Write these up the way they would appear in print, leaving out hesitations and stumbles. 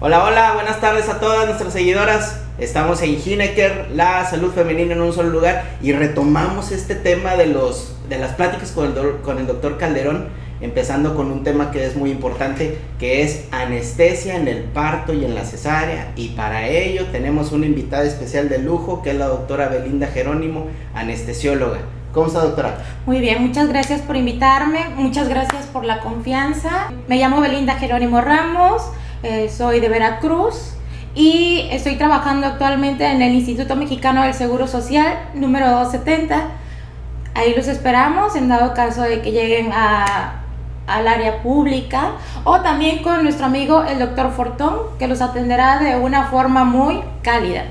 Hola, hola, buenas tardes a todas nuestras seguidoras. Estamos en Gineker, la salud femenina en un solo lugar, y retomamos este tema de las pláticas con el doctor Calderón, empezando con un tema que es muy importante, que es anestesia en el parto y en la cesárea, y para ello tenemos una invitada especial de lujo, que es la doctora Belinda Jerónimo, anestesióloga. ¿Cómo está, doctora? Muy bien, muchas gracias por invitarme, muchas gracias por la confianza. Me llamo Belinda Jerónimo Ramos, soy de Veracruz y estoy trabajando actualmente en el Instituto Mexicano del Seguro Social, número 270. Ahí los esperamos en dado caso de que lleguen al área pública, o también con nuestro amigo el doctor Fortón, que los atenderá de una forma muy cálida.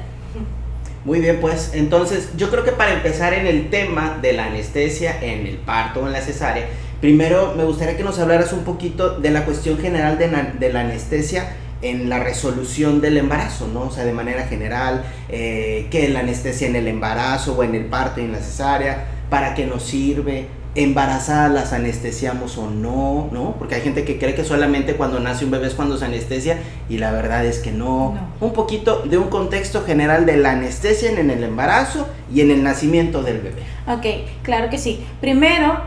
Muy bien, pues entonces yo creo que para empezar en el tema de la anestesia en el parto o en la cesárea, primero me gustaría que nos hablaras un poquito de la cuestión general de la anestesia en la resolución del embarazo, ¿no? O sea, de manera general, ¿qué es la anestesia en el embarazo o en el parto y en la cesárea? ¿Para qué nos sirve? ¿Embarazadas las anestesiamos o no? ¿No? Porque hay gente que cree que solamente cuando nace un bebé es cuando se anestesia, y la verdad es que no. Un poquito de un contexto general de la anestesia en el embarazo y en el nacimiento del bebé. Ok, claro que sí. Primero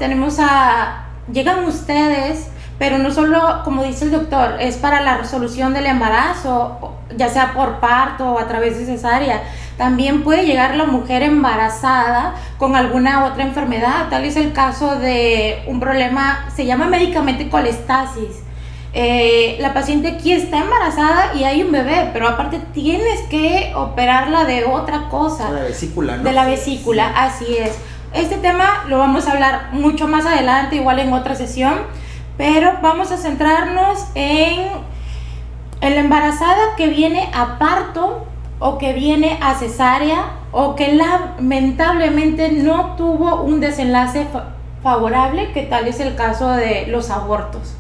llegan ustedes, pero no solo, como dice el doctor, es para la resolución del embarazo, ya sea por parto o a través de cesárea. También puede llegar la mujer embarazada con alguna otra enfermedad. Tal es el caso de un problema, se llama médicamente colestasis. La paciente aquí está embarazada y hay un bebé, pero aparte tienes que operarla de otra cosa. De la vesícula, ¿no? De la vesícula, así es. Este tema lo vamos a hablar mucho más adelante, igual en otra sesión, pero vamos a centrarnos en la embarazada que viene a parto o que viene a cesárea o que lamentablemente no tuvo un desenlace favorable, que tal es el caso de los abortos.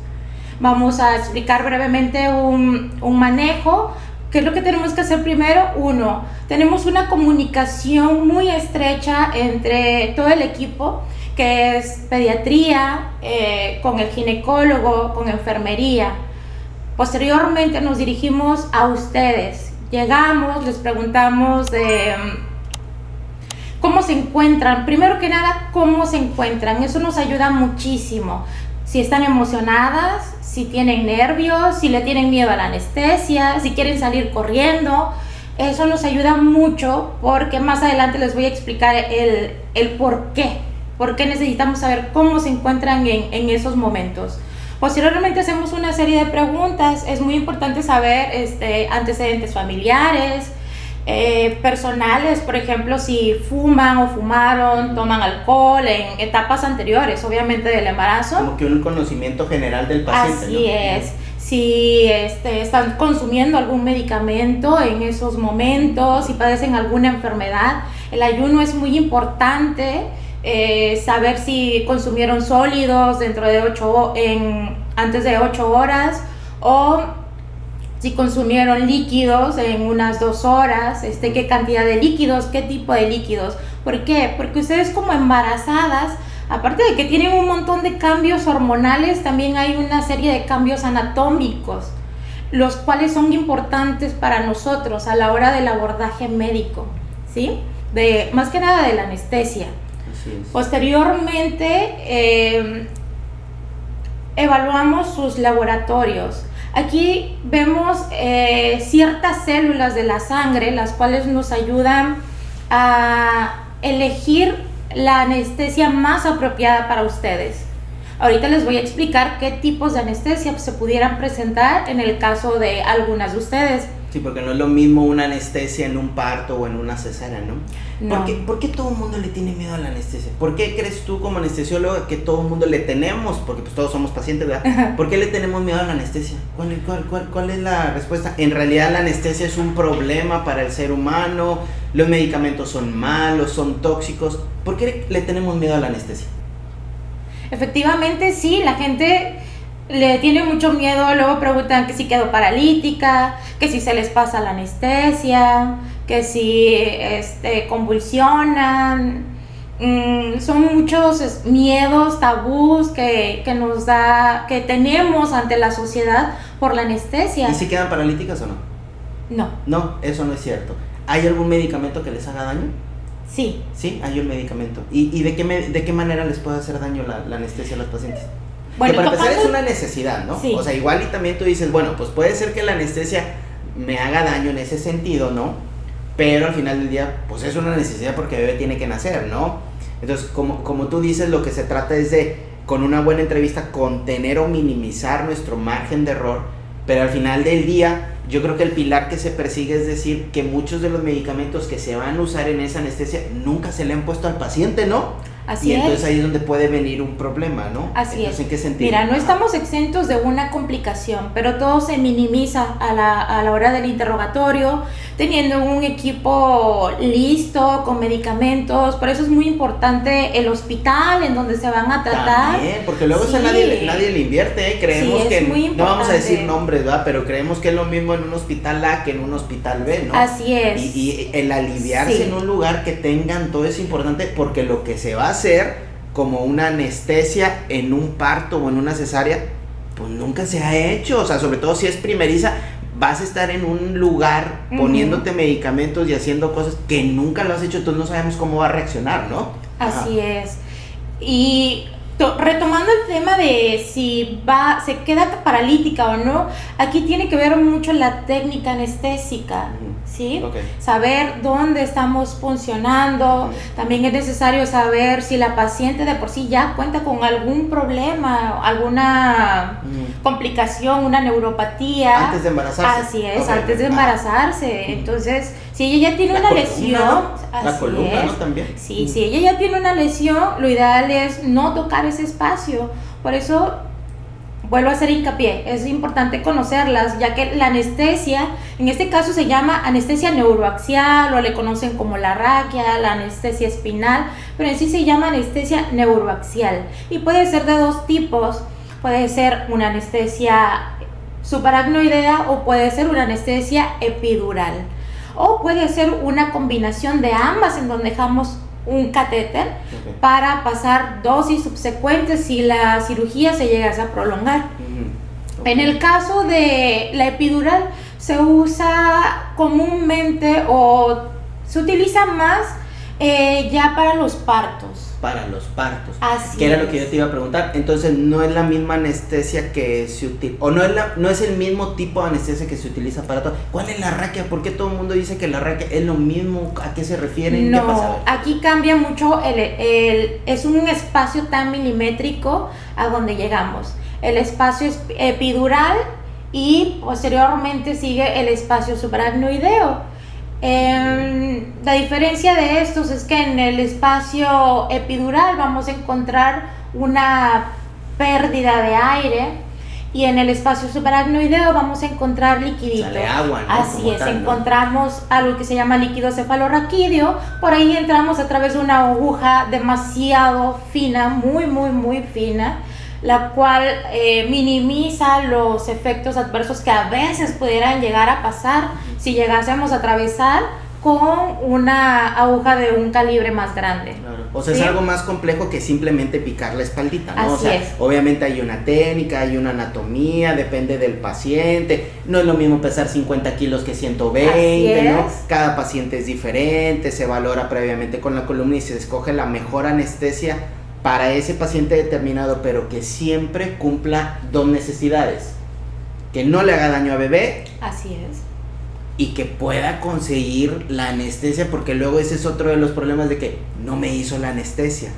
Vamos a explicar brevemente un manejo. ¿Qué es lo que tenemos que hacer primero? Uno, tenemos una comunicación muy estrecha entre todo el equipo, que es pediatría, con el ginecólogo, con enfermería. Posteriormente nos dirigimos a ustedes. Llegamos, les preguntamos cómo se encuentran. Primero que nada, cómo se encuentran. Eso nos ayuda muchísimo. Si están emocionadas, si tienen nervios, si le tienen miedo a la anestesia, si quieren salir corriendo. Eso nos ayuda mucho, porque más adelante les voy a explicar el por qué. Por qué necesitamos saber cómo se encuentran en esos momentos. Posteriormente hacemos una serie de preguntas. Es muy importante saber antecedentes familiares, personales, por ejemplo, si fuman o fumaron, toman alcohol en etapas anteriores, obviamente del embarazo. Como que un conocimiento general del paciente, así, ¿no? Es. Si están consumiendo algún medicamento en esos momentos, si padecen alguna enfermedad. El ayuno es muy importante. Saber si consumieron sólidos antes de 8 horas, o si consumieron líquidos en unas 2 horas, qué cantidad de líquidos, qué tipo de líquidos. ¿Por qué? Porque ustedes como embarazadas, aparte de que tienen un montón de cambios hormonales, también hay una serie de cambios anatómicos, los cuales son importantes para nosotros a la hora del abordaje médico, ¿sí? Más que nada de la anestesia. Posteriormente evaluamos sus laboratorios. Aquí vemos ciertas células de la sangre, las cuales nos ayudan a elegir la anestesia más apropiada para ustedes. Ahorita les voy a explicar qué tipos de anestesia se pudieran presentar en el caso de algunas de ustedes. Sí, porque no es lo mismo una anestesia en un parto o en una cesárea, ¿no? No. ¿Por qué todo el mundo le tiene miedo a la anestesia? ¿Por qué crees tú como anestesióloga que todo el mundo le tenemos? Porque pues todos somos pacientes, ¿verdad? ¿Por qué le tenemos miedo a la anestesia? ¿Cuál es la respuesta? En realidad la anestesia es un problema para el ser humano, los medicamentos son malos, son tóxicos. ¿Por qué le tenemos miedo a la anestesia? Efectivamente, sí, la gente le tiene mucho miedo. Luego preguntan que si quedó paralítica, que si se les pasa la anestesia, que si convulsionan. son muchos miedos, tabús que tenemos ante la sociedad por la anestesia. ¿Y si quedan paralíticas o no? No. No, eso no es cierto. ¿Hay algún medicamento que les haga daño? Sí. Sí, hay un medicamento. ¿Y de qué manera les puede hacer daño la anestesia a los pacientes? Bueno, que para empezar es una necesidad, ¿no? Sí. O sea, igual y también tú dices, bueno, pues puede ser que la anestesia me haga daño en ese sentido, ¿no? Pero al final del día, pues es una necesidad porque el bebé tiene que nacer, ¿no? Entonces, como tú dices, lo que se trata es de, con una buena entrevista, contener o minimizar nuestro margen de error, pero al final del día, yo creo que el pilar que se persigue es decir que muchos de los medicamentos que se van a usar en esa anestesia nunca se le han puesto al paciente, ¿no? Así y entonces es. ahí es donde puede venir un problema, ¿no? Así entonces, es. ¿en qué sentido? Mira, no estamos exentos de una complicación, pero todo se minimiza a la hora del interrogatorio, teniendo un equipo listo, con medicamentos. Por eso es muy importante el hospital en donde se van a tratar. También, porque luego Sí. eso nadie le invierte, ¿eh? Creemos Sí, es que, muy no vamos a decir importante. nombres, ¿verdad? Pero creemos que es lo mismo en un hospital A que en un hospital B, ¿no? Así es. Y el aliviarse Sí. en un lugar que tengan todo es importante, porque lo que se va a hacer como una anestesia en un parto o en una cesárea, pues nunca se ha hecho. O sea, sobre todo si es primeriza, vas a estar en un lugar poniéndote medicamentos y haciendo cosas que nunca lo has hecho, entonces no sabemos cómo va a reaccionar, ¿no? Así es. Y retomando el tema de si se queda paralítica o no, aquí tiene que ver mucho la técnica anestésica, ¿sí? Okay. Saber dónde estamos funcionando. También es necesario saber si la paciente de por sí ya cuenta con algún problema, alguna complicación, una neuropatía. Antes de embarazarse. Así es, Okay. antes de embarazarse. Entonces, si ella ya tiene La una columna, lesión, ¿no? La así columna, es. ¿no? También. Sí, si ella ya tiene una lesión, lo ideal es no tocar ese espacio. Por eso vuelvo a hacer hincapié, es importante conocerlas, ya que la anestesia, en este caso se llama anestesia neuroaxial o le conocen como la raquia, la anestesia espinal, pero en sí se llama anestesia neuroaxial y puede ser de dos tipos. Puede ser una anestesia subaracnoidea o puede ser una anestesia epidural. O puede ser una combinación de ambas en donde dejamos un catéter para pasar dosis subsecuentes si la cirugía se llegase a prolongar. En el caso de la epidural se usa comúnmente o se utiliza más ya para los partos. Para los partos. Así que era es. lo que yo te iba a preguntar. Entonces no es la misma anestesia que se utiliza, o no es el mismo tipo de anestesia que se utiliza para todo. ¿Cuál es la raquia? ¿Por qué todo el mundo dice que la raquia es lo mismo? ¿A qué se refieren? ¿Qué pasa? No, aquí cambia mucho, es un espacio tan milimétrico a donde llegamos. El espacio es epidural y posteriormente sigue el espacio subaracnoideo. La diferencia de estos es que en el espacio epidural vamos a encontrar una pérdida de aire y en el espacio subaracnoideo vamos a encontrar liquidito. Sale agua, ¿no? Así Como es, tal, ¿no? encontramos algo que se llama líquido cefalorraquídeo. Por ahí entramos a través de una aguja demasiado fina, muy fina, la cual minimiza los efectos adversos que a veces pudieran llegar a pasar si llegásemos a atravesar con una aguja de un calibre más grande. Claro. O sea, ¿Sí? es algo más complejo que simplemente picar la espaldita, ¿no? Así o sea, es. obviamente hay una técnica, hay una anatomía, depende del paciente. No es lo mismo pesar 50 kilos que 120, Así ¿no? es. Cada paciente es diferente, se valora previamente con la columna y se escoge la mejor anestesia para ese paciente determinado, pero que siempre cumpla dos necesidades: que no le haga daño a bebé Así es. y que pueda conseguir la anestesia, porque luego ese es otro de los problemas de que no me hizo la anestesia.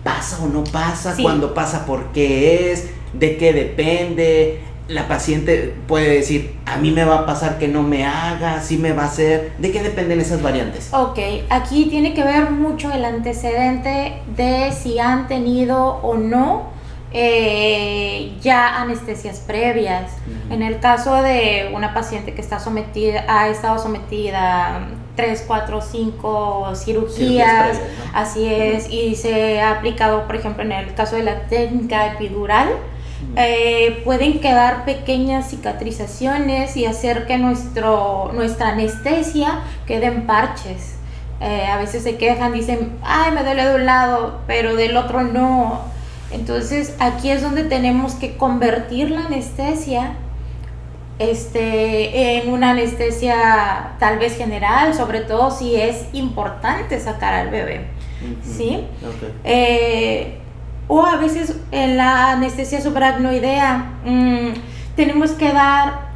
¿Pasa o no pasa? Sí. ¿Cuándo pasa? ¿Por qué es? ¿De qué depende? La paciente puede decir, a mí me va a pasar que no me haga, sí me va a hacer. ¿De qué dependen esas variantes? Ok, aquí tiene que ver mucho el antecedente de si han tenido o no ya anestesias previas. En el caso de una paciente que ha estado sometida a 3, 4, 5 cirugías, previas, ¿no? así es, y se ha aplicado, por ejemplo, en el caso de la técnica epidural, pueden quedar pequeñas cicatrizaciones y hacer que nuestra anestesia quede en parches. A veces se quejan, dicen, ay, me duele de un lado, pero del otro no. Entonces aquí es donde tenemos que convertir la anestesia en una anestesia tal vez general, sobre todo si es importante sacar al bebé, ¿sí? Okay. O a veces en la anestesia subaracnoidea tenemos que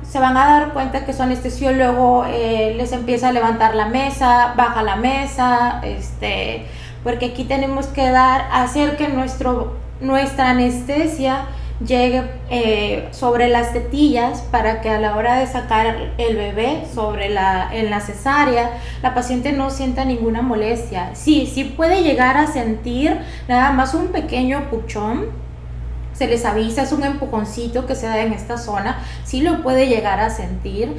se van a dar cuenta que su anestesiólogo les empieza a levantar la mesa, baja la mesa, porque aquí tenemos que hacer que nuestra anestesia llegue sobre las tetillas para que a la hora de sacar el bebé en la cesárea la paciente no sienta ninguna molestia. Sí puede llegar a sentir nada más un pequeño puchón, se les avisa, es un empujoncito que se da en esta zona, sí lo puede llegar a sentir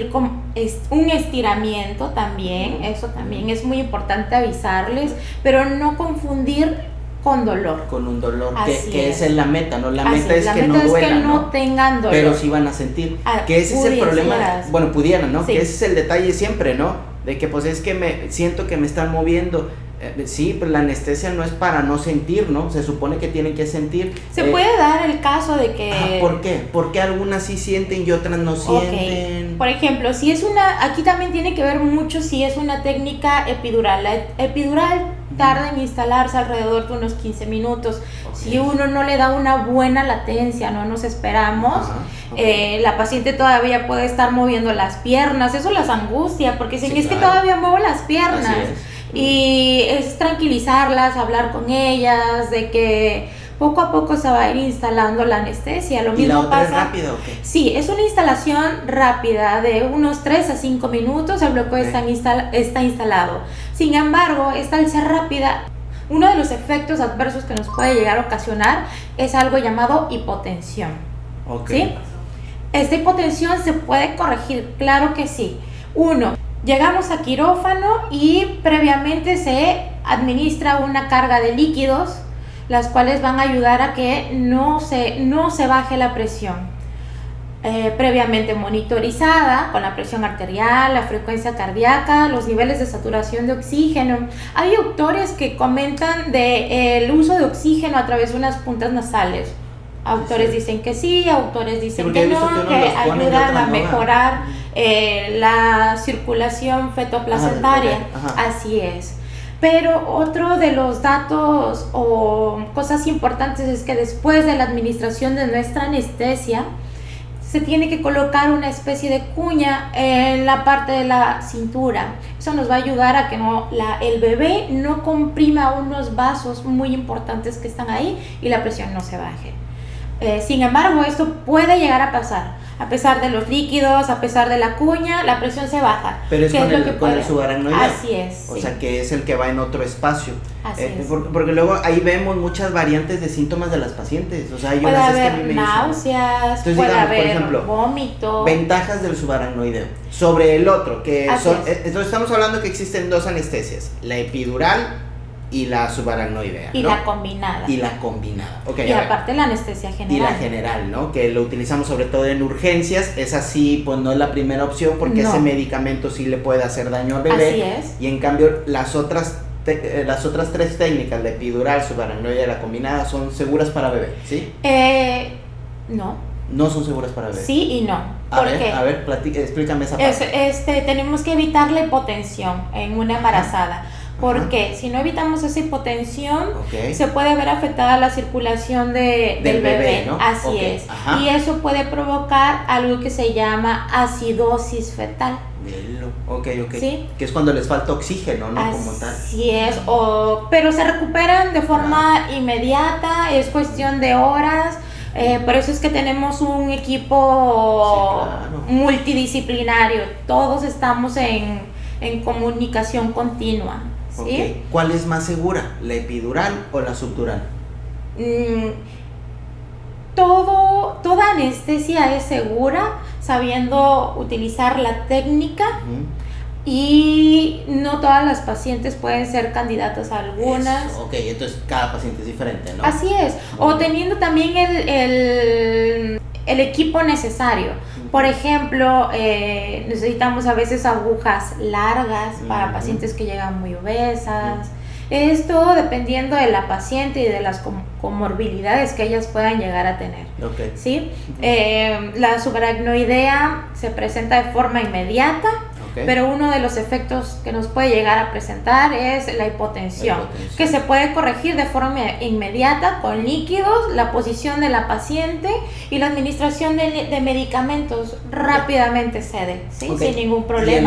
como un estiramiento también, eso también es muy importante avisarles, pero no confundir con dolor. Con un dolor, que es la meta, ¿no? La meta es que no tengan dolor. Pero sí van a sentir. Que ese es el problema. Bueno, pudieran, ¿no? Sí. Que ese es el detalle siempre, ¿no? De que pues es que siento que me están moviendo. Sí, pues la anestesia no es para no sentir, ¿no? Se supone que tienen que sentir. Se puede dar el caso de que... ¿Por qué? Porque algunas sí sienten y otras no sienten. Okay. Por ejemplo, aquí también tiene que ver mucho si es una técnica epidural. La epidural tarda en instalarse alrededor de unos 15 minutos. Okay. Si uno no le da una buena latencia, no nos esperamos, la paciente todavía puede estar moviendo las piernas. Eso las angustia, porque dicen, es que todavía muevo las piernas. Así es. Y es tranquilizarlas, hablar con ellas, de que poco a poco se va a ir instalando la anestesia. Lo mismo ¿Y la otra pasa, es rápida o qué? Sí, es una instalación rápida de unos 3 a 5 minutos, el bloqueo está instalado. Sin embargo, al ser rápida, uno de los efectos adversos que nos puede llegar a ocasionar es algo llamado hipotensión. ¿Sí? Esta hipotensión se puede corregir, claro que sí. Llegamos a quirófano y previamente se administra una carga de líquidos, las cuales van a ayudar a que no se baje la presión. Previamente monitorizada con la presión arterial, la frecuencia cardíaca, los niveles de saturación de oxígeno. Hay autores que comentan del uso de oxígeno a través de unas puntas nasales. Autores dicen que sí, autores dicen que no, que ayudan a mejorar la circulación fetoplacentaria. Así es. Pero otro de los datos o cosas importantes es que después de la administración de nuestra anestesia, se tiene que colocar una especie de cuña en la parte de la cintura. Eso nos va a ayudar a que el bebé no comprima unos vasos muy importantes que están ahí y la presión no se baje. Sin embargo, esto puede llegar a pasar. A pesar de los líquidos, a pesar de la cuña, la presión se baja. Pero es con el subaracnoideo. Así es. O sea, que es el que va en otro espacio. Así es. Porque luego ahí vemos muchas variantes de síntomas de las pacientes. O sea, puede haber náuseas, puede haber, por ejemplo, vómito. Ventajas del subaracnoideo sobre el otro, entonces estamos hablando que existen dos anestesias, la epidural y la subaracnoidea, y ¿no? la combinada. Okay, y aparte la anestesia general. Y la general, ¿no? Que lo utilizamos sobre todo en urgencias. Esa sí, pues no es la primera opción porque ese medicamento sí le puede hacer daño al bebé. Así es. Y en cambio las otras tres técnicas, la epidural, subaracnoidea y la combinada, son seguras para bebé, ¿sí? No. No son seguras para bebé. Sí y no. ¿Por qué? A ver, explícame esa parte. Tenemos que evitar la hipotensión en una embarazada. Porque si no evitamos esa hipotensión, se puede ver afectada la circulación del bebé, ¿no? Así es. Y eso puede provocar algo que se llama acidosis fetal. ¿Sí? Que es cuando les falta oxígeno, ¿no? Como tal. Así es, pero se recuperan de forma inmediata, es cuestión de horas. Por eso es que tenemos un equipo multidisciplinario. Todos estamos en comunicación continua. ¿Sí? ¿Cuál es más segura, la epidural o la subdural? Toda anestesia es segura sabiendo utilizar la técnica. Y no todas las pacientes pueden ser candidatas a algunas. Eso, entonces cada paciente es diferente, ¿no? Así es. O teniendo también el equipo necesario. Por ejemplo, necesitamos a veces agujas largas para pacientes que llegan muy obesas. Esto dependiendo de la paciente y de las comorbilidades que ellas puedan llegar a tener. ¿Sí? La subaracnoidea se presenta de forma inmediata, pero uno de los efectos que nos puede llegar a presentar es la hipotensión, que se puede corregir de forma inmediata con líquidos, la posición de la paciente y la administración de medicamentos rápidamente cede, ¿sí? Sin ningún problema.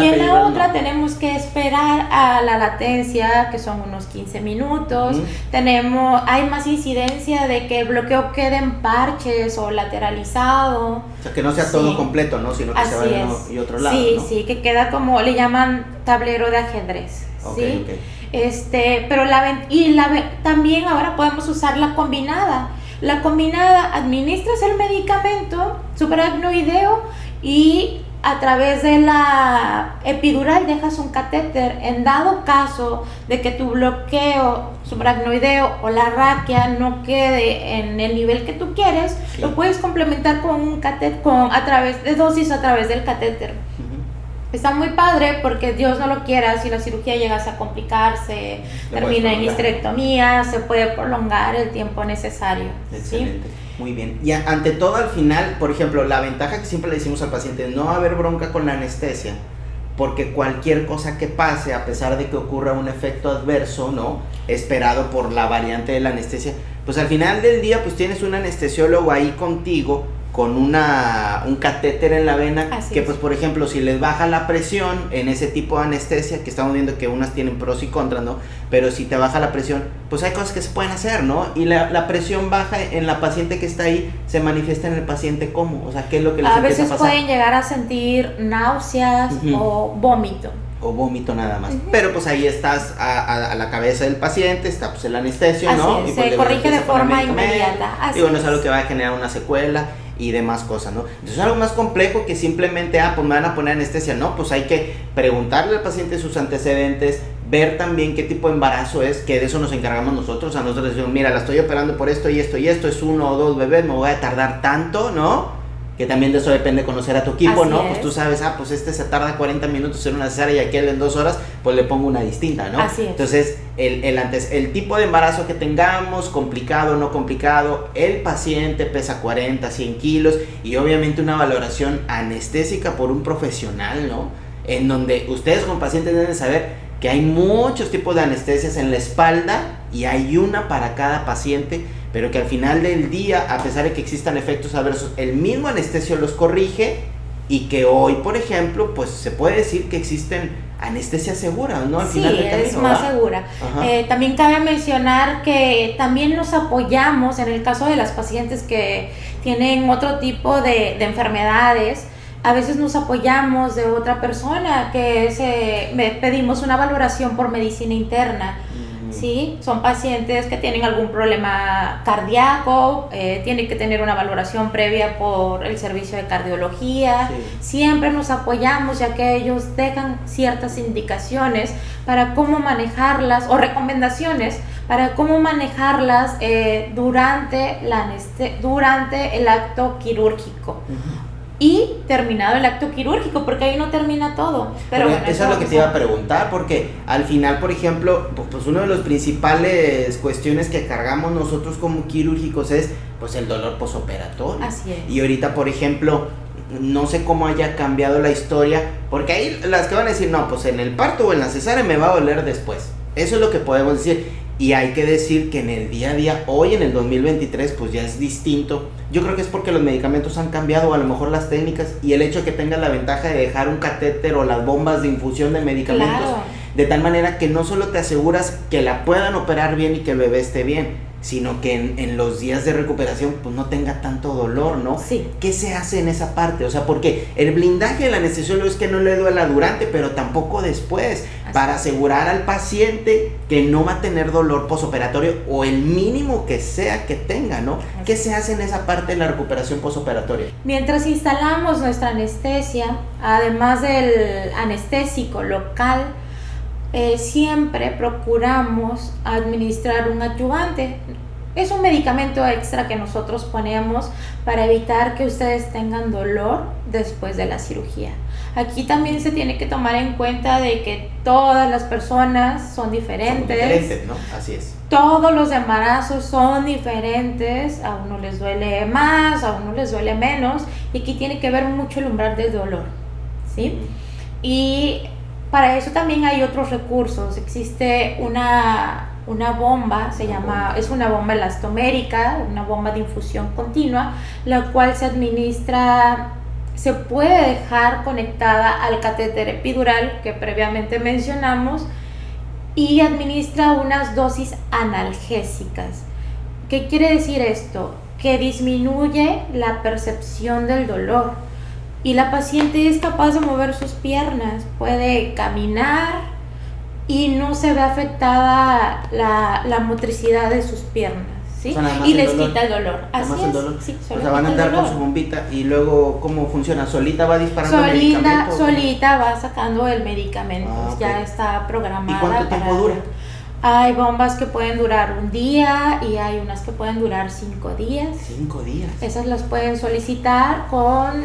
Y en la otra tenemos que esperar a la latencia, que son unos 15 minutos. Hay más incidencia de que el bloqueo quede en parches o lateralizado. O sea, que no sea todo completo, ¿no? Sino que se vaya uno y otro lado, sí, ¿no? Sí, que queda como, le llaman tablero de ajedrez, ¿sí? Pero también ahora podemos usar la combinada. La combinada, administras el medicamento subaracnoideo y a través de la epidural dejas un catéter. En dado caso de que tu bloqueo subaracnoideo o la raquia no quede en el nivel que tú quieres, lo puedes complementar con un catéter, a través del catéter. Está muy padre porque Dios no lo quiera, si la cirugía llegase a complicarse, termina en histerectomía, se puede prolongar el tiempo necesario. Excelente. ¿Sí? Muy bien. Y ante todo, al final, por ejemplo, la ventaja que siempre le decimos al paciente, no va a haber bronca con la anestesia, porque cualquier cosa que pase, a pesar de que ocurra un efecto adverso, ¿no?, esperado por la variante de la anestesia, pues al final del día, pues tienes un anestesiólogo ahí contigo, con un catéter en la vena. Así pues por ejemplo, si les baja la presión en ese tipo de anestesia, que estamos viendo que unas tienen pros y contras, ¿no? Pero si te baja la presión, pues hay cosas que se pueden hacer, ¿no? Y la presión baja en la paciente que está ahí, se manifiesta en el paciente ¿cómo? O sea, ¿qué es lo que les empieza a pasar? A veces pueden llegar a sentir náuseas o vómito. O vómito nada más. Pero pues ahí estás a la cabeza del paciente, está pues el anestesio, ¿no? Así es, y pues se corrige de forma inmediata. Digo, no es algo que va a generar una secuela y demás cosas, ¿no? Entonces es algo más complejo que simplemente, pues me van a poner anestesia, ¿no? Pues hay que preguntarle al paciente sus antecedentes, ver también qué tipo de embarazo es, que de eso nos encargamos nosotros. A nosotros decimos, mira, la estoy operando por esto y esto y esto, es 1 o 2 bebés, me voy a tardar tanto, ¿no? Que también de eso depende conocer a tu equipo, así ¿no? Es. Pues tú sabes, pues se tarda 40 minutos en una cesárea y aquel en 2 horas, pues le pongo una distinta, ¿no? Así es. Entonces, el tipo de embarazo que tengamos, complicado o no complicado, el paciente pesa 40, 100 kilos y obviamente una valoración anestésica por un profesional, ¿no? En donde ustedes como pacientes deben saber que hay muchos tipos de anestesias en la espalda y hay una para cada paciente, pero que al final del día, a pesar de que existan efectos adversos, el mismo anestesio los corrige y que hoy, por ejemplo, pues se puede decir que existen anestesias seguras, ¿no? Al final del camino, es más segura. También cabe mencionar que también nos apoyamos en el caso de las pacientes que tienen otro tipo de enfermedades. A veces nos apoyamos de otra persona que pedimos una valoración por medicina interna. ¿Sí? Son pacientes que tienen algún problema cardíaco, tienen que tener una valoración previa por el servicio de cardiología. Siempre nos apoyamos, ya que ellos dejan ciertas indicaciones para cómo manejarlas, o recomendaciones para cómo manejarlas durante el acto quirúrgico. Y terminado el acto quirúrgico, porque ahí no termina todo. Pero bueno, eso es lo que te iba a preguntar, porque al final, por ejemplo, pues uno de los principales cuestiones que cargamos nosotros como quirúrgicos es pues el dolor posoperatorio. Así es. Y ahorita, por ejemplo, no sé cómo haya cambiado la historia, porque ahí las que van a decir, no, pues en el parto o en la cesárea me va a doler después. Eso es lo que podemos decir. Y hay que decir que en el día a día, hoy en el 2023, pues ya es distinto. Yo creo que es porque los medicamentos han cambiado, o a lo mejor las técnicas, y el hecho de que tengas la ventaja de dejar un catéter o las bombas de infusión de medicamentos, claro, de tal manera que no solo te aseguras que la puedan operar bien y que el bebé esté bien, sino que en los días de recuperación pues no tenga tanto dolor, ¿no? Sí. ¿Qué se hace en esa parte? O sea, porque el blindaje del anestesiólogo es que no le duela durante, pero tampoco después, para asegurar al paciente que no va a tener dolor posoperatorio o el mínimo que sea que tenga, ¿no? ¿Qué se hace en esa parte de la recuperación posoperatoria? Mientras instalamos nuestra anestesia, además del anestésico local, siempre procuramos administrar un adyuvante. Es un medicamento extra que nosotros ponemos para evitar que ustedes tengan dolor después de la cirugía. Aquí también se tiene que tomar en cuenta de que todas las personas son diferentes. Son diferentes, ¿no? Así es. Todos los embarazos son diferentes, a uno les duele más, a uno les duele menos, y aquí tiene que ver mucho el umbral del dolor, ¿sí? Y para eso también hay otros recursos. Existe una bomba, es una bomba elastomérica, una bomba de infusión continua, la cual se puede dejar conectada al catéter epidural que previamente mencionamos, y administra unas dosis analgésicas. ¿Qué quiere decir esto? Que disminuye la percepción del dolor y la paciente es capaz de mover sus piernas, puede caminar y no se ve afectada la motricidad de sus piernas, ¿sí? O sea, y les quita el dolor. Así es. El dolor. Sí, o sea, van a andar con su bombita y luego, ¿cómo funciona? ¿Solita va disparando el medicamento? Solita va sacando el medicamento, okay. Ya está programada. ¿Y cuánto tiempo dura? Hay bombas que pueden durar un día y hay unas que pueden durar 5 días. 5 días. Esas las pueden solicitar con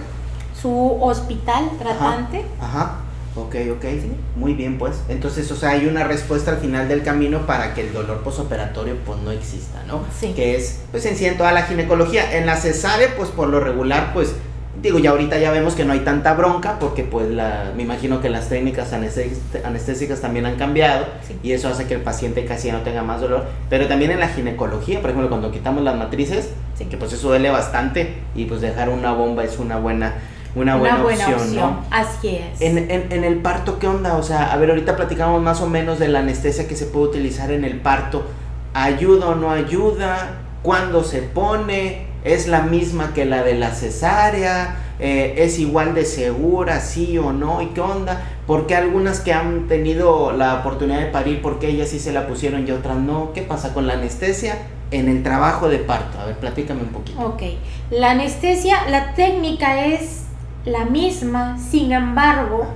su hospital tratante. Ajá. Ok, sí. Muy bien, pues. Entonces, o sea, hay una respuesta al final del camino para que el dolor posoperatorio pues no exista, ¿no? Sí. Que es, pues en sí, en toda la ginecología. En la cesárea, pues por lo regular, pues, digo, ya ahorita ya vemos que no hay tanta bronca porque pues me imagino que las técnicas anestésicas también han cambiado, sí. Y eso hace que el paciente casi ya no tenga más dolor. Pero también en la ginecología, por ejemplo, cuando quitamos las matrices, sí. Que pues eso duele bastante y pues dejar una bomba es una buena opción, ¿no? Así es. En el parto, ¿qué onda? O sea, a ver, ahorita platicamos más o menos de la anestesia que se puede utilizar en el parto. ¿Ayuda o no ayuda? ¿Cuándo se pone? ¿Es la misma que la de la cesárea? ¿Es igual de segura, sí o no? ¿Y qué onda? ¿Por qué algunas que han tenido la oportunidad de parir, por qué ellas sí se la pusieron y otras no? ¿Qué pasa con la anestesia en el trabajo de parto? A ver, platícame un poquito. Ok, la anestesia, la técnica es la misma, sin embargo,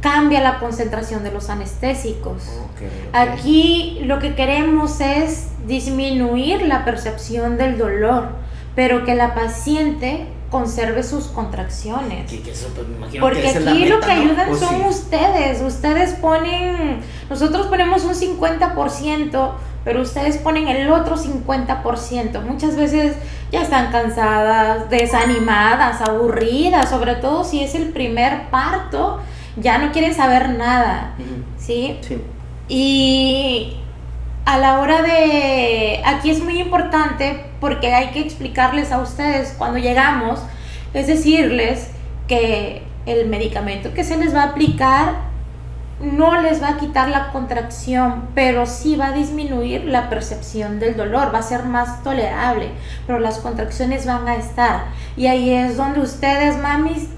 cambia la concentración de los anestésicos. Okay. Aquí lo que queremos es disminuir la percepción del dolor, pero que la paciente conserve sus contracciones. Porque aquí meta, lo que ayudan, ¿no? Son sí. Ustedes ponen, nosotros ponemos un 50%, pero ustedes ponen el otro 50%. Muchas veces ya están cansadas, desanimadas, aburridas, sobre todo si es el primer parto, ya no quieren saber nada, ¿sí? Sí. Y a la hora aquí es muy importante porque hay que explicarles a ustedes cuando llegamos, es decirles que el medicamento que se les va a aplicar no les va a quitar la contracción, pero sí va a disminuir la percepción del dolor, va a ser más tolerable, pero las contracciones van a estar. Y ahí es donde ustedes, mamis,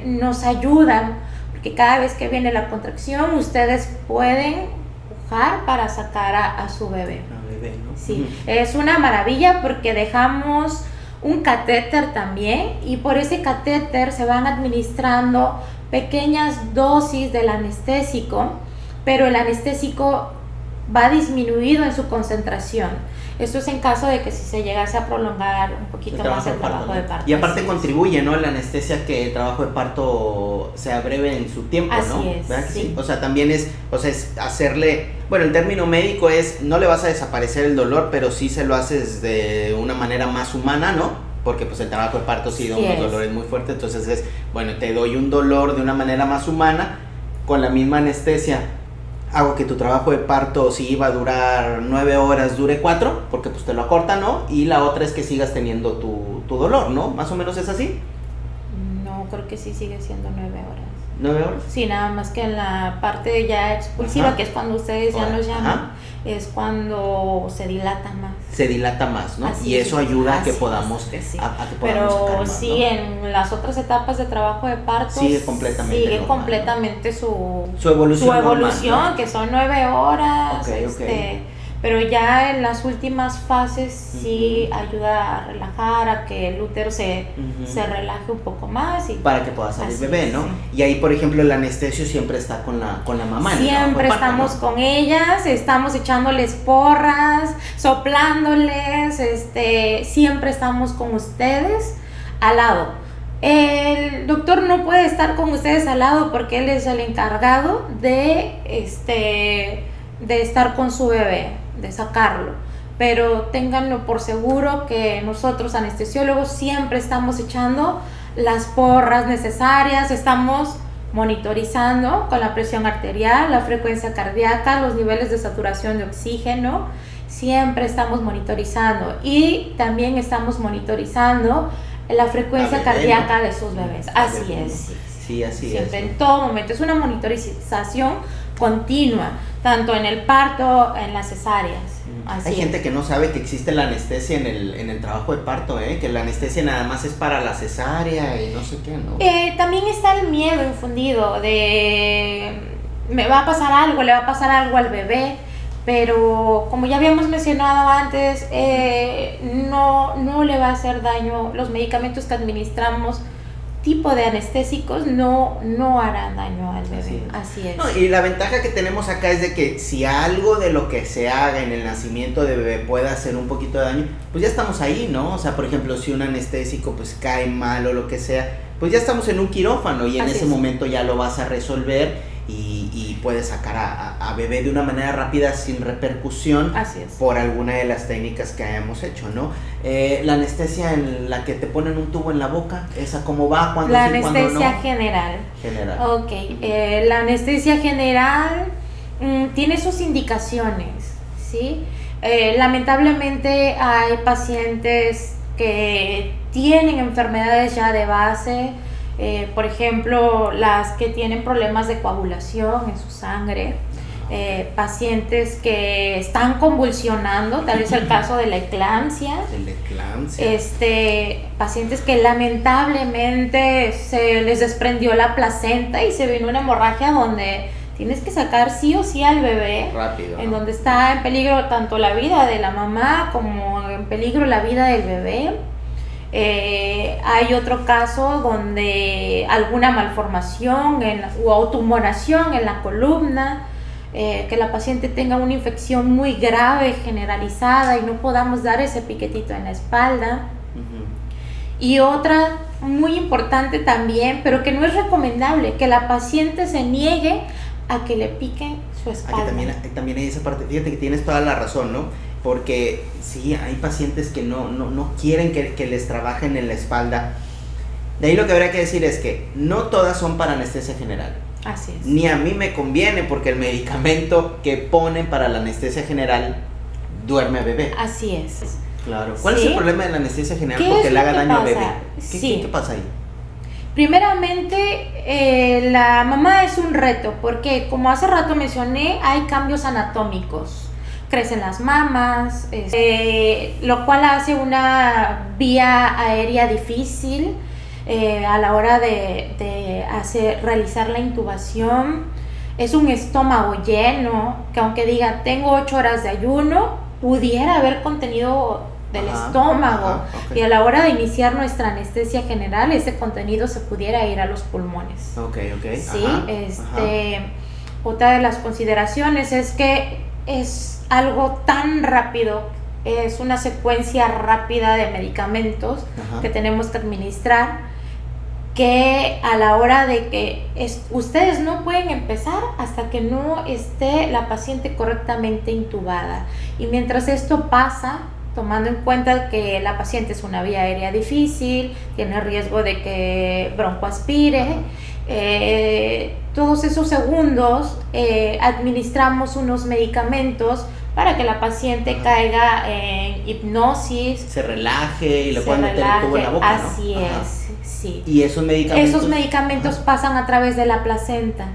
nos ayudan, porque cada vez que viene la contracción, ustedes pueden empujar para sacar a su bebé. ¿No? Sí, es una maravilla porque dejamos un catéter también, y por ese catéter se van administrando pequeñas dosis del anestésico, pero el anestésico va disminuido en su concentración. Esto es en caso de que si se llegase a prolongar un poquito más el trabajo de parto. Y aparte contribuye, ¿no? La anestesia, que el trabajo de parto sea breve en su tiempo, así ¿no? Así es, ¿verdad que sí? O sea, también es hacerle, bueno, el término médico es, no le vas a desaparecer el dolor, pero sí se lo haces de una manera más humana, ¿no? Porque pues el trabajo de parto sí da unos dolores muy fuertes, entonces es, bueno, te doy un dolor de una manera más humana, con la misma anestesia hago que tu trabajo de parto, si iba a durar 9 horas, dure 4, porque pues te lo acorta, ¿no? Y la otra es que sigas teniendo tu dolor, ¿no? ¿Más o menos es así? No, creo que sí sigue siendo 9 horas. ¿9 horas? Sí, nada más que en la parte ya expulsiva, ajá, que es cuando ustedes ya nos llaman, ajá, es cuando se dilata más. Se dilata más, ¿no? Así y eso ayuda a que podamos, sí. a que podamos pero sacar más, sí, ¿no? En las otras etapas de trabajo de parto sigue completamente normal, completamente, ¿no? su evolución, normal, ¿no? que son 9 horas, okay. pero ya en las últimas fases sí ayuda a relajar, a que el útero se relaje un poco más. Y para que pueda salir bebé, ¿no? Sí. Y ahí, por ejemplo, el anestesio siempre está con la mamá. Siempre estamos con ellas, estamos echándoles porras, soplándoles, siempre estamos con ustedes al lado. El doctor no puede estar con ustedes al lado porque él es el encargado de estar con su bebé, de sacarlo, pero ténganlo por seguro que nosotros anestesiólogos siempre estamos echando las porras necesarias, estamos monitorizando con la presión arterial, la frecuencia cardíaca, los niveles de saturación de oxígeno, siempre estamos monitorizando, y también estamos monitorizando la frecuencia cardíaca, ¿no?, de sus bebés. Así es. Sí, así siempre, es. En todo momento. Es una monitorización continua, tanto en el parto, en las cesáreas. Hay gente que no sabe que existe la anestesia en el trabajo de parto, que la anestesia nada más es para la cesárea y no sé qué, ¿no? También está el miedo infundido de me va a pasar algo, le va a pasar algo al bebé, pero como ya habíamos mencionado antes, no le va a hacer daño. Los medicamentos que administramos, tipo de anestésicos, no harán daño al bebé. Así es. No, y la ventaja que tenemos acá es de que si algo de lo que se haga en el nacimiento de bebé puede hacer un poquito de daño, pues ya estamos ahí, ¿no? O sea, por ejemplo, si un anestésico pues cae mal o lo que sea, pues ya estamos en un quirófano y en ese momento ya lo vas a resolver y puedes sacar a bebé de una manera rápida sin repercusión por alguna de las técnicas que hayamos hecho, ¿no? La anestesia en la que te ponen un tubo en la boca, ¿esa cómo va? ¿Cuándo la sí, anestesia no? general. Ok, Uh-huh. La anestesia general tiene sus indicaciones, ¿sí? Lamentablemente hay pacientes que tienen enfermedades ya de base, por ejemplo, las que tienen problemas de coagulación en su sangre, pacientes que están convulsionando, tal vez el caso de la eclampsia. Pacientes que lamentablemente se les desprendió la placenta y se vino una hemorragia donde tienes que sacar sí o sí al bebé. Rápido. En donde está en peligro tanto la vida de la mamá como en peligro la vida del bebé. Hay otro caso donde alguna malformación o tumoración en la columna, que la paciente tenga una infección muy grave, generalizada, y no podamos dar ese piquetito en la espalda. Uh-huh. Y otra muy importante también, pero que no es recomendable, que la paciente se niegue a que le piquen su espalda. También hay esa parte, fíjate que tienes toda la razón, ¿no? Porque sí, hay pacientes que no quieren que les trabajen en la espalda. De ahí lo que habría que decir es que no todas son para anestesia general. Así es. Ni a mí me conviene, porque el medicamento que ponen para la anestesia general duerme a bebé. Así es. Claro. ¿Cuál es el problema de la anestesia general? Porque le haga daño al bebé. ¿Qué pasa ahí? Primeramente, la mamá es un reto, porque como hace rato mencioné, hay cambios anatómicos. Crecen las mamas, lo cual hace una vía aérea difícil a la hora de realizar la intubación. Es un estómago lleno, que aunque diga tengo 8 horas de ayuno, pudiera haber contenido del estómago, y a la hora de iniciar nuestra anestesia general, ese contenido se pudiera ir a los pulmones. Sí, otra de las consideraciones es que es algo tan rápido, es una secuencia rápida de medicamentos que tenemos que administrar, que a la hora de que ustedes no pueden empezar hasta que no esté la paciente correctamente intubada. Y mientras esto pasa, tomando en cuenta que la paciente es una vía aérea difícil, tiene riesgo de que broncoaspire, todos esos segundos administramos unos medicamentos para que la paciente caiga en hipnosis, se relaje y le puedan meter el tubo en la boca, ¿no? Así es, sí. ¿Y esos medicamentos pasan a través de la placenta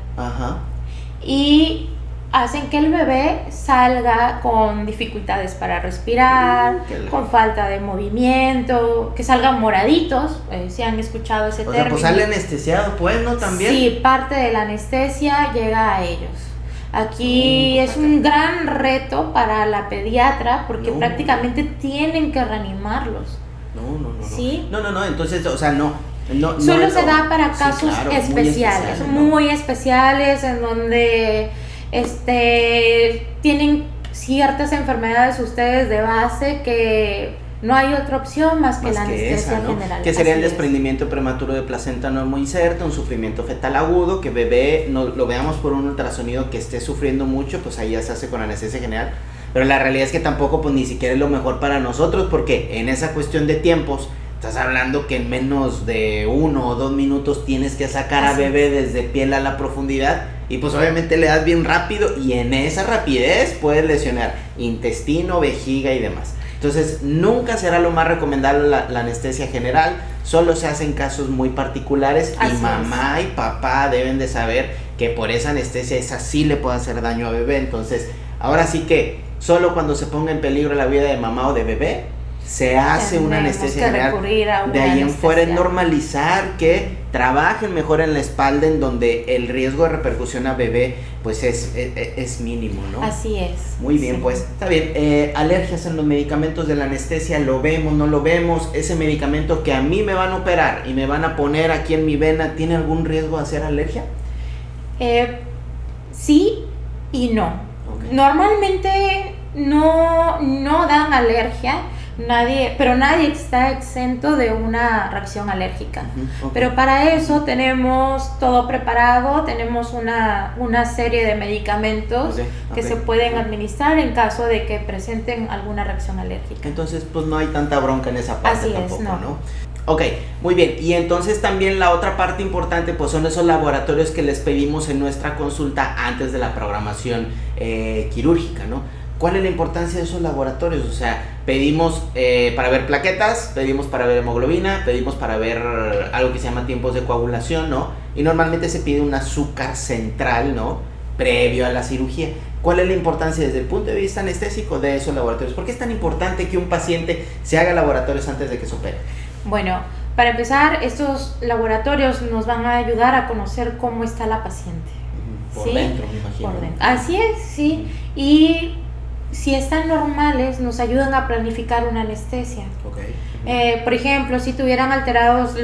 y hacen que el bebé salga con dificultades para respirar, con falta de movimiento, que salgan moraditos, si han escuchado ese término. Pues sale anestesiado, pues, ¿no? También. Sí, parte de la anestesia llega a ellos. Aquí es un gran reto para la pediatra porque prácticamente tienen que reanimarlos. ¿Sí? No, entonces, o sea, no solo se da para casos especiales, muy especiales, en donde tienen ciertas enfermedades ustedes de base que no hay otra opción más que la anestesia general. Que sería el desprendimiento prematuro de placenta no inserta, un sufrimiento fetal agudo, que bebé no lo veamos por un ultrasonido que esté sufriendo mucho, pues ahí ya se hace con anestesia general. Pero la realidad es que tampoco, pues ni siquiera es lo mejor para nosotros, porque en esa cuestión de tiempos, estás hablando que en menos de 1 o 2 minutos tienes que sacar a bebé desde piel a la profundidad, y pues obviamente le das bien rápido, y en esa rapidez puedes lesionar intestino, vejiga y demás. Entonces nunca será lo más recomendable la anestesia general, solo se hace en casos muy particulares. Y mamá y papá deben de saber que por esa anestesia esa sí le puede hacer daño a bebé. Entonces ahora sí que solo cuando se ponga en peligro la vida de mamá o de bebé se hace una anestesia general. De ahí en fuera es normalizar que trabajen mejor en la espalda, en donde el riesgo de repercusión a bebé pues es mínimo, ¿no? Así es. Muy bien, pues está bien. Alergias en los medicamentos de la anestesia, ¿lo vemos, no lo vemos? Ese medicamento que a mí me van a operar y me van a poner aquí en mi vena, ¿tiene algún riesgo de hacer alergia? Sí y no. Normalmente no dan alergia. Pero nadie está exento de una reacción alérgica. Pero para eso tenemos todo preparado, tenemos una serie de medicamentos que se pueden administrar en caso de que presenten alguna reacción alérgica. Entonces, pues no hay tanta bronca en esa parte. Así tampoco, es, ¿no? Ok, muy bien. Y entonces también la otra parte importante pues son esos laboratorios que les pedimos en nuestra consulta antes de la programación quirúrgica, ¿no? ¿Cuál es la importancia de esos laboratorios? O sea, pedimos para ver plaquetas, pedimos para ver hemoglobina, pedimos para ver algo que se llama tiempos de coagulación, ¿no? Y normalmente se pide un azúcar central, ¿no? Previo a la cirugía. ¿Cuál es la importancia desde el punto de vista anestésico de esos laboratorios? ¿Por qué es tan importante que un paciente se haga laboratorios antes de que se opere? Bueno, para empezar, estos laboratorios nos van a ayudar a conocer cómo está la paciente. Por dentro, me imagino. Por dentro. Así es, sí. Y si están normales, nos ayudan a planificar una anestesia. Por ejemplo, si tuvieran alterados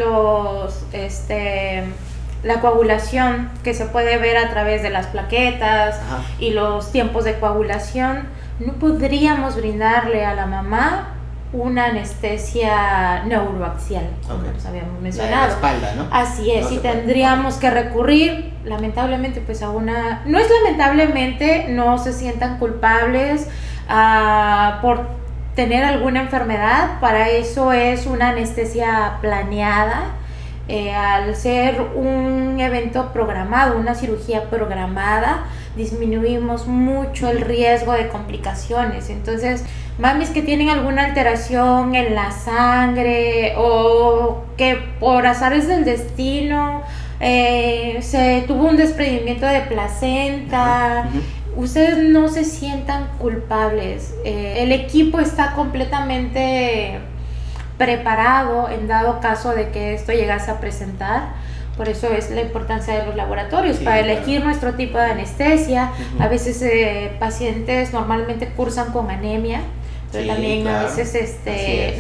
la coagulación, que se puede ver a través de las plaquetas y los tiempos de coagulación, no podríamos brindarle a la mamá una anestesia neuroaxial, como nos habíamos mencionado. La espalda, ¿no? Así es, y tendríamos que recurrir, lamentablemente, pues a una... No es lamentablemente, no se sientan culpables por tener alguna enfermedad, para eso es una anestesia planeada. Al ser un evento programado, una cirugía programada, disminuimos mucho el riesgo de complicaciones. Entonces, mamis que tienen alguna alteración en la sangre o que por azares del destino se tuvo un desprendimiento de placenta, ustedes no se sientan culpables. El equipo está completamente preparado en dado caso de que esto llegase a presentar. Por eso es la importancia de los laboratorios, para elegir nuestro tipo de anestesia. A veces pacientes normalmente cursan con anemia, pero también a veces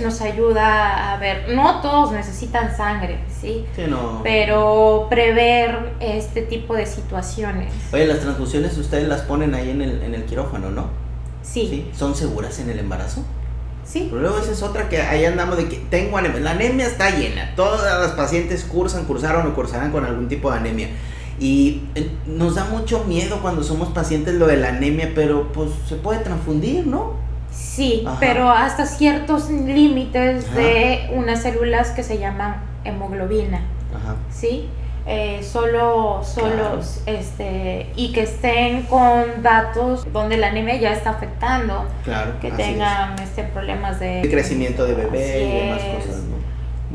nos ayuda a ver, no todos necesitan sangre, pero prever este tipo de situaciones. Oye, las transfusiones ustedes las ponen ahí en el quirófano, ¿no? Sí. ¿Son seguras en el embarazo? Sí. Pero luego esa es otra que ahí andamos de que tengo anemia. La anemia está llena. Todas las pacientes cursaron o cursarán con algún tipo de anemia. Y nos da mucho miedo cuando somos pacientes lo de la anemia, pero pues se puede transfundir, ¿no? Sí, pero hasta ciertos límites de unas células que se llaman hemoglobina. ¿Sí? Solo y que estén con datos donde la anemia ya está afectando, que tengan problemas de crecimiento de bebé y demás cosas, ¿no?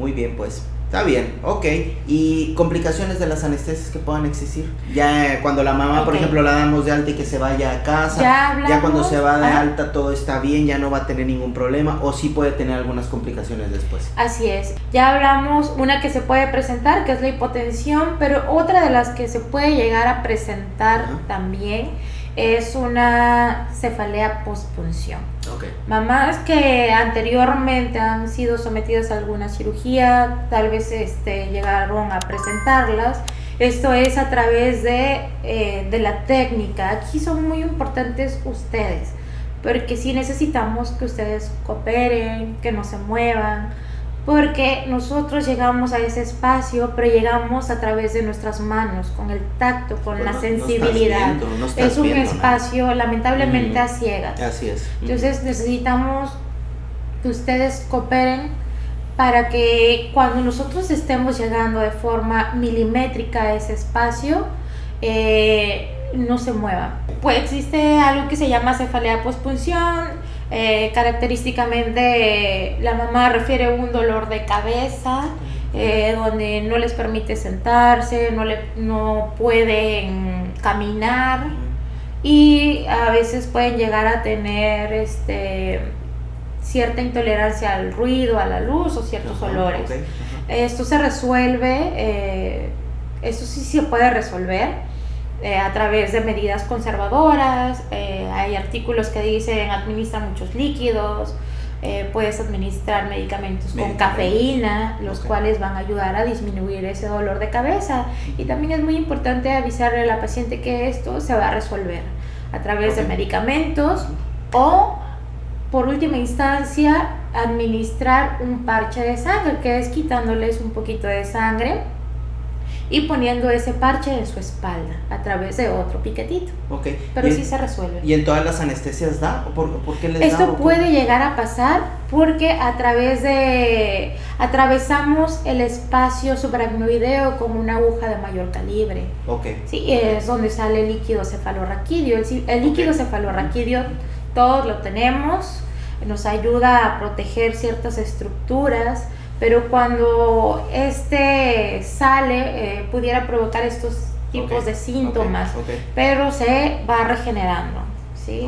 Muy bien, pues está bien, ok. ¿Y complicaciones de las anestesias que puedan existir? Ya cuando la mamá, por ejemplo, la damos de alta y que se vaya a casa, ya cuando se va de alta todo está bien, ya no va a tener ningún problema, o sí puede tener algunas complicaciones después. Así es, ya hablamos una que se puede presentar, que es la hipotensión, pero otra de las que se puede llegar a presentar también es una cefalea postpunción. Okay. Mamás que anteriormente han sido sometidas a alguna cirugía, tal vez llegaron a presentarlas. Esto es a través de la técnica. Aquí son muy importantes ustedes, porque sí necesitamos que ustedes cooperen, que no se muevan, porque nosotros llegamos a ese espacio, pero llegamos a través de nuestras manos, con el tacto, con la sensibilidad. No estás un viendo, espacio lamentablemente a ciegas. Así es. Entonces necesitamos que ustedes cooperen para que cuando nosotros estemos llegando de forma milimétrica a ese espacio, no se mueva. Pues existe algo que se llama cefalea postpunción. Característicamente la mamá refiere un dolor de cabeza, donde no les permite sentarse, no pueden caminar, y a veces pueden llegar a tener cierta intolerancia al ruido, a la luz o ciertos olores. Okay. Esto se resuelve, esto sí se puede resolver a través de medidas conservadoras. Hay artículos que dicen administra muchos líquidos, puedes administrar medicamentos con cafeína, los cuales van a ayudar a disminuir ese dolor de cabeza. Y también es muy importante avisarle a la paciente que esto se va a resolver a través de medicamentos, o por última instancia administrar un parche de sangre, que es quitándoles un poquito de sangre y poniendo ese parche en su espalda a través de otro piquetito. Okay. Pero sí se resuelve. ¿Y en todas las anestesias da? ¿Por qué les da? Esto puede llegar a pasar porque atravesamos el espacio subaracnoideo con una aguja de mayor calibre. Okay. Sí, es donde sale el líquido cefalorraquídeo. El líquido cefalorraquídeo todos lo tenemos, nos ayuda a proteger ciertas estructuras, pero cuando sale pudiera provocar estos tipos de síntomas, pero se va regenerando, ¿sí?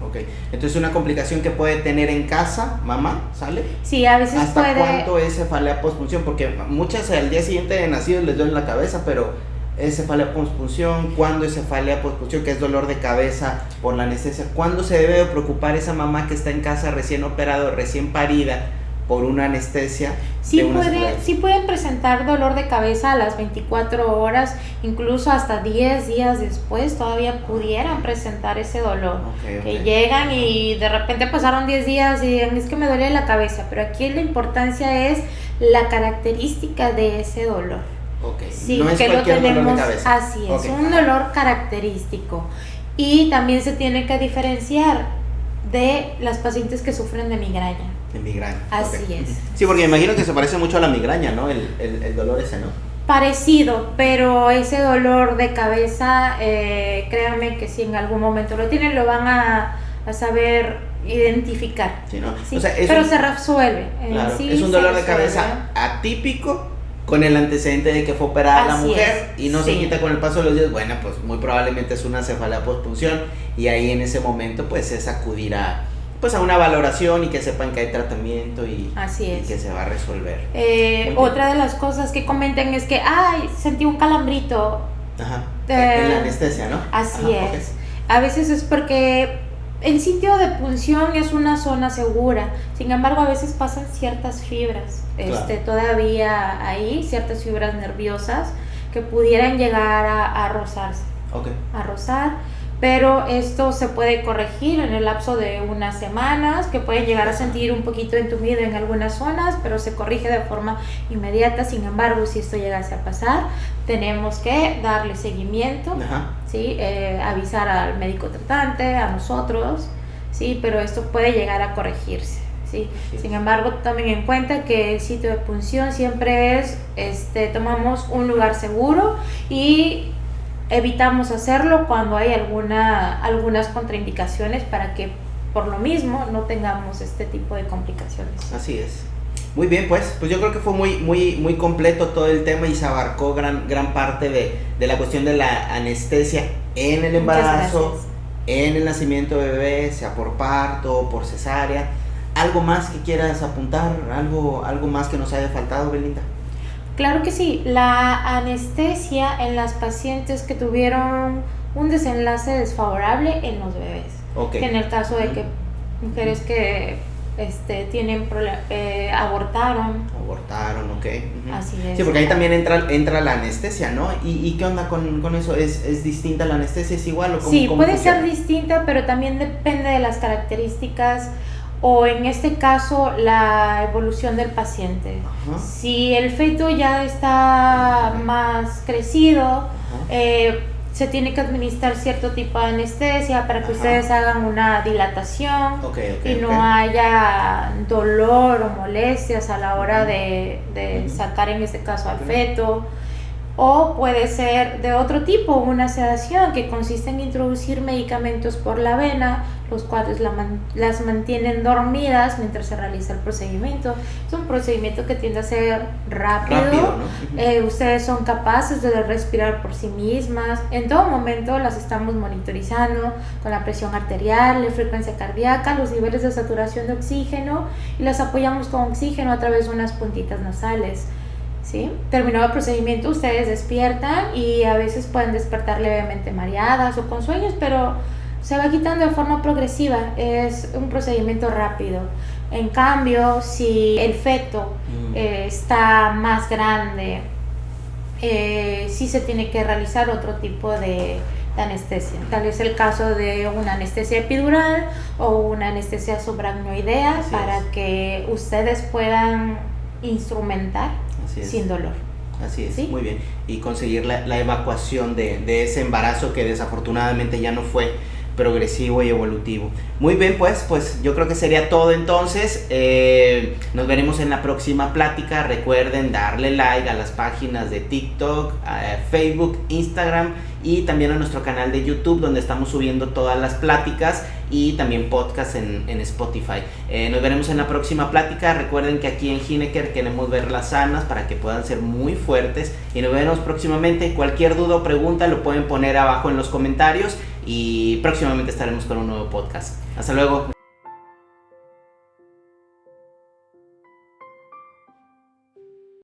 Okay. Entonces, una complicación que puede tener en casa, mamá, ¿sale? Sí, a veces ¿Hasta puede... cuánto es cefalea postpunción? Porque muchas al día siguiente de nacido les duele la cabeza, pero ¿es cefalea postpunción? ¿Cuándo es cefalea postpunción? Que es dolor de cabeza por la anestesia. ¿Cuándo se debe de preocupar esa mamá que está en casa recién operada, recién parida, por una anestesia? Sí pueden presentar dolor de cabeza a las 24 horas, incluso hasta 10 días después todavía pudieran presentar ese dolor. Que llegan y de repente pasaron 10 días y digan, es que me duele la cabeza, pero aquí la importancia es la característica de ese dolor. Sí, no es que cualquier lo tenemos, dolor de cabeza. así es, un dolor característico. Y también se tiene que diferenciar de las pacientes que sufren de migraña. De migraña. Así es. Sí, porque me imagino que se parece mucho a la migraña, ¿no? El dolor ese, ¿no? Parecido, pero ese dolor de cabeza, créanme que si en algún momento lo tienen, lo van a saber identificar. Sí, ¿no? Sí, o sea, pero se resuelve. Claro, es un dolor de cabeza atípico, con el antecedente de que fue operada la mujer y no se quita con el paso de los días. Bueno, pues muy probablemente es una cefalea postpunción, y ahí en ese momento pues es acudir a una valoración y que sepan que hay tratamiento y que se va a resolver. Otra de las cosas que comenten es que sentí un calambrito. En la anestesia, ¿no? Así es. A veces es porque el sitio de punción es una zona segura, sin embargo a veces pasan ciertas fibras, todavía ahí, ciertas fibras nerviosas que pudieran llegar a rozarse, a rozar, pero esto se puede corregir en el lapso de unas semanas, que pueden llegar a sentir un poquito entumido en algunas zonas, pero se corrige de forma inmediata. Sin embargo, si esto llegase a pasar, tenemos que darle seguimiento, ¿sí? Avisar al médico tratante, a nosotros, ¿sí? Pero esto puede llegar a corregirse, ¿sí? Sin embargo, tomen en cuenta que el sitio de punción siempre es, tomamos un lugar seguro y evitamos hacerlo cuando hay algunas contraindicaciones, para que por lo mismo no tengamos este tipo de complicaciones. Así es. Muy bien, pues yo creo que fue muy completo todo el tema y se abarcó gran parte de la cuestión de la anestesia en el embarazo, en el nacimiento de bebé, sea por parto, por cesárea. ¿Algo más que quieras apuntar? ¿Algo más que nos haya faltado, Belinda? Claro que sí. La anestesia en las pacientes que tuvieron un desenlace desfavorable en los bebés. Okay. Que en el caso de que mujeres que tienen abortaron, ok. Así es. Sí, porque ahí también entra la anestesia, ¿no? ¿Y qué onda con eso? ¿Es distinta la anestesia? ¿Es igual o cómo? Sí, cómo puede funciona? ser distinta, pero también depende de las características o en este caso la evolución del paciente. Ajá. Si el feto ya está más crecido, se tiene que administrar cierto tipo de anestesia para que ustedes hagan una dilatación y no haya dolor o molestias a la hora de sacar en este caso al feto. O puede ser de otro tipo, una sedación que consiste en introducir medicamentos por la vena, los cuales las mantienen dormidas mientras se realiza el procedimiento. Es un procedimiento que tiende a ser rápido, ¿no? Ustedes son capaces de respirar por sí mismas. En todo momento las estamos monitorizando con la presión arterial, la frecuencia cardíaca, los niveles de saturación de oxígeno, y las apoyamos con oxígeno a través de unas puntitas nasales. ¿Sí? Terminado el procedimiento, ustedes despiertan y a veces pueden despertar levemente mareadas o con sueños, pero se va quitando de forma progresiva. Es un procedimiento rápido. En cambio, si el feto está más grande, sí se tiene que realizar otro tipo de anestesia. Tal es el caso de una anestesia epidural o una anestesia subaracnoidea para que ustedes puedan instrumentar sin dolor. Así es, ¿sí? Muy bien. Y conseguir la evacuación de ese embarazo que desafortunadamente ya no fue progresivo y evolutivo. Muy bien, pues yo creo que sería todo entonces. Nos veremos en la próxima plática. Recuerden darle like a las páginas de TikTok, Facebook, Instagram y también a nuestro canal de YouTube, donde estamos subiendo todas las pláticas y también podcast en Spotify. Nos veremos en la próxima plática. Recuerden que aquí en Gineker queremos verlas sanas para que puedan ser muy fuertes, y nos vemos próximamente. Cualquier duda o pregunta lo pueden poner abajo en los comentarios y próximamente estaremos con un nuevo podcast. Hasta luego.